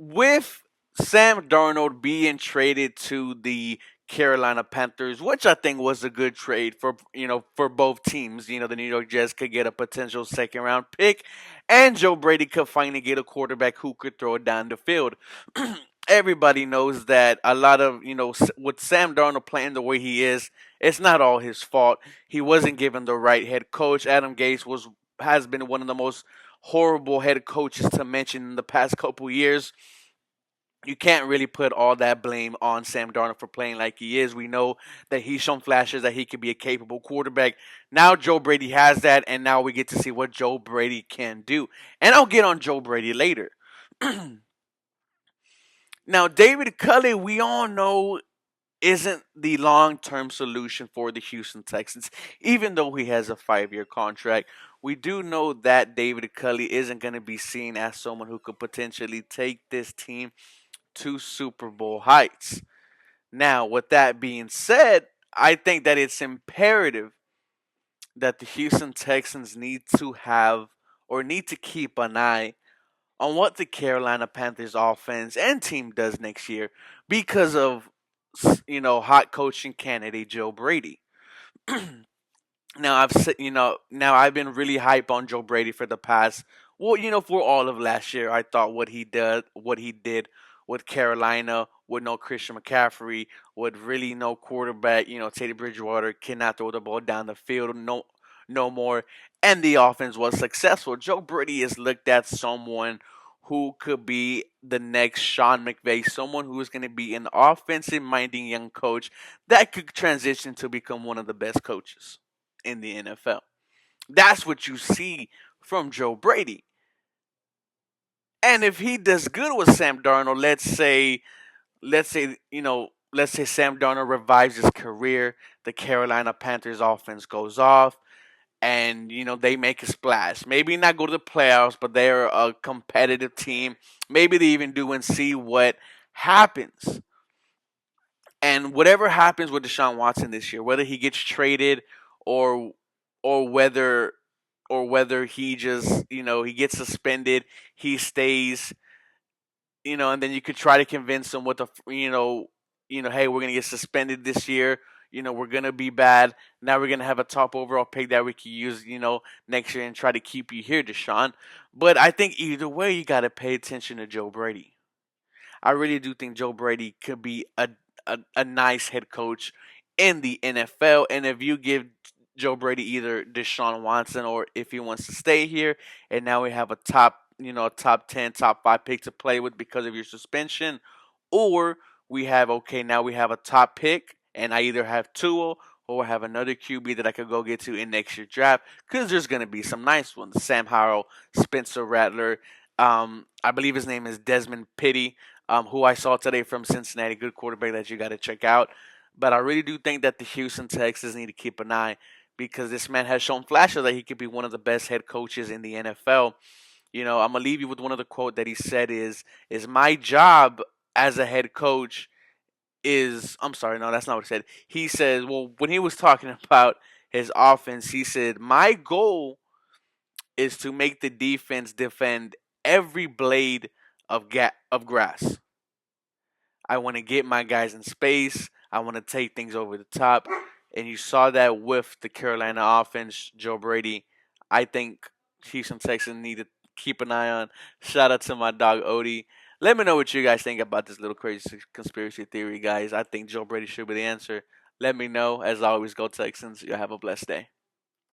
with Sam Darnold being traded to the Carolina Panthers, which I think was a good trade for for both teams. The New York Jets could get a potential second round pick, and Joe Brady could finally get a quarterback who could throw it down the field. Everybody knows that a lot of with Sam Darnold playing the way he is, it's not all his fault. He wasn't given the right head coach. Adam Gase has been one of the most horrible head coaches to mention in the past couple years. You can't really put all that blame on Sam Darnold for playing like he is. We know that he's shown flashes that he could be a capable quarterback. Now Joe Brady has that, and now we get to see what Joe Brady can do. And I'll get on Joe Brady later. Now, David Culley, we all know, isn't the long term solution for the Houston Texans, even though he has a 5-year contract. We do know that David Culley isn't going to be seen as someone who could potentially take this team to Super Bowl heights. Now, with that being said, I think that it's imperative that the Houston Texans need to have or need to keep an eye on what the Carolina Panthers offense and team does next year because of hot coaching candidate Joe Brady. Now I've been really hype on Joe Brady for the past, for all of last year. I thought what he did with Carolina with no Christian McCaffrey, with really no quarterback, Teddy Bridgewater cannot throw the ball down the field no more, and the offense was successful. Joe Brady is looked at someone who could be the next Sean McVay, someone who is going to be an offensive minded young coach that could transition to become one of the best coaches in the NFL. That's what you see from Joe Brady. And if he does good with Sam Darnold, let's say Sam Darnold revives his career, the Carolina Panthers offense goes off, and they make a splash. Maybe not go to the playoffs, but they're a competitive team. Maybe they even do and see what happens. And whatever happens with Deshaun Watson this year, whether he gets traded or or whether whether he just he gets suspended, he stays, and then you could try to convince him with hey, we're gonna get suspended this year. We're gonna be bad. Now we're gonna have a top overall pick that we can use, next year and try to keep you here, Deshaun. But I think either way, you gotta pay attention to Joe Brady. I really do think Joe Brady could be a nice head coach in the NFL. And if you give Joe Brady either Deshaun Watson or if he wants to stay here, and now we have a top 10, top 5 pick to play with because of your suspension, or now we have a top pick, and I either have Tua or have another QB that I could go get to in next year's draft because there's going to be some nice ones. Sam Howell, Spencer Rattler, I believe his name is Desmond Pitty, who I saw today from Cincinnati. Good quarterback that you got to check out. But I really do think that the Houston Texans need to keep an eye because this man has shown flashes that he could be one of the best head coaches in the NFL. I'm gonna leave you with one of the quote that he said is my job as a head coach is I'm sorry, no, that's not what he said. He says, well, when he was talking about his offense, he said, my goal is to make the defense defend every blade of grass. I want to get my guys in space. I want to take things over the top. And you saw that with the Carolina offense, Joe Brady. I think Houston Texans need to keep an eye on. Shout out to my dog Odie. Let me know what you guys think about this little crazy conspiracy theory, guys. I think Joe Brady should be the answer. Let me know. As always, go Texans. You have a blessed day.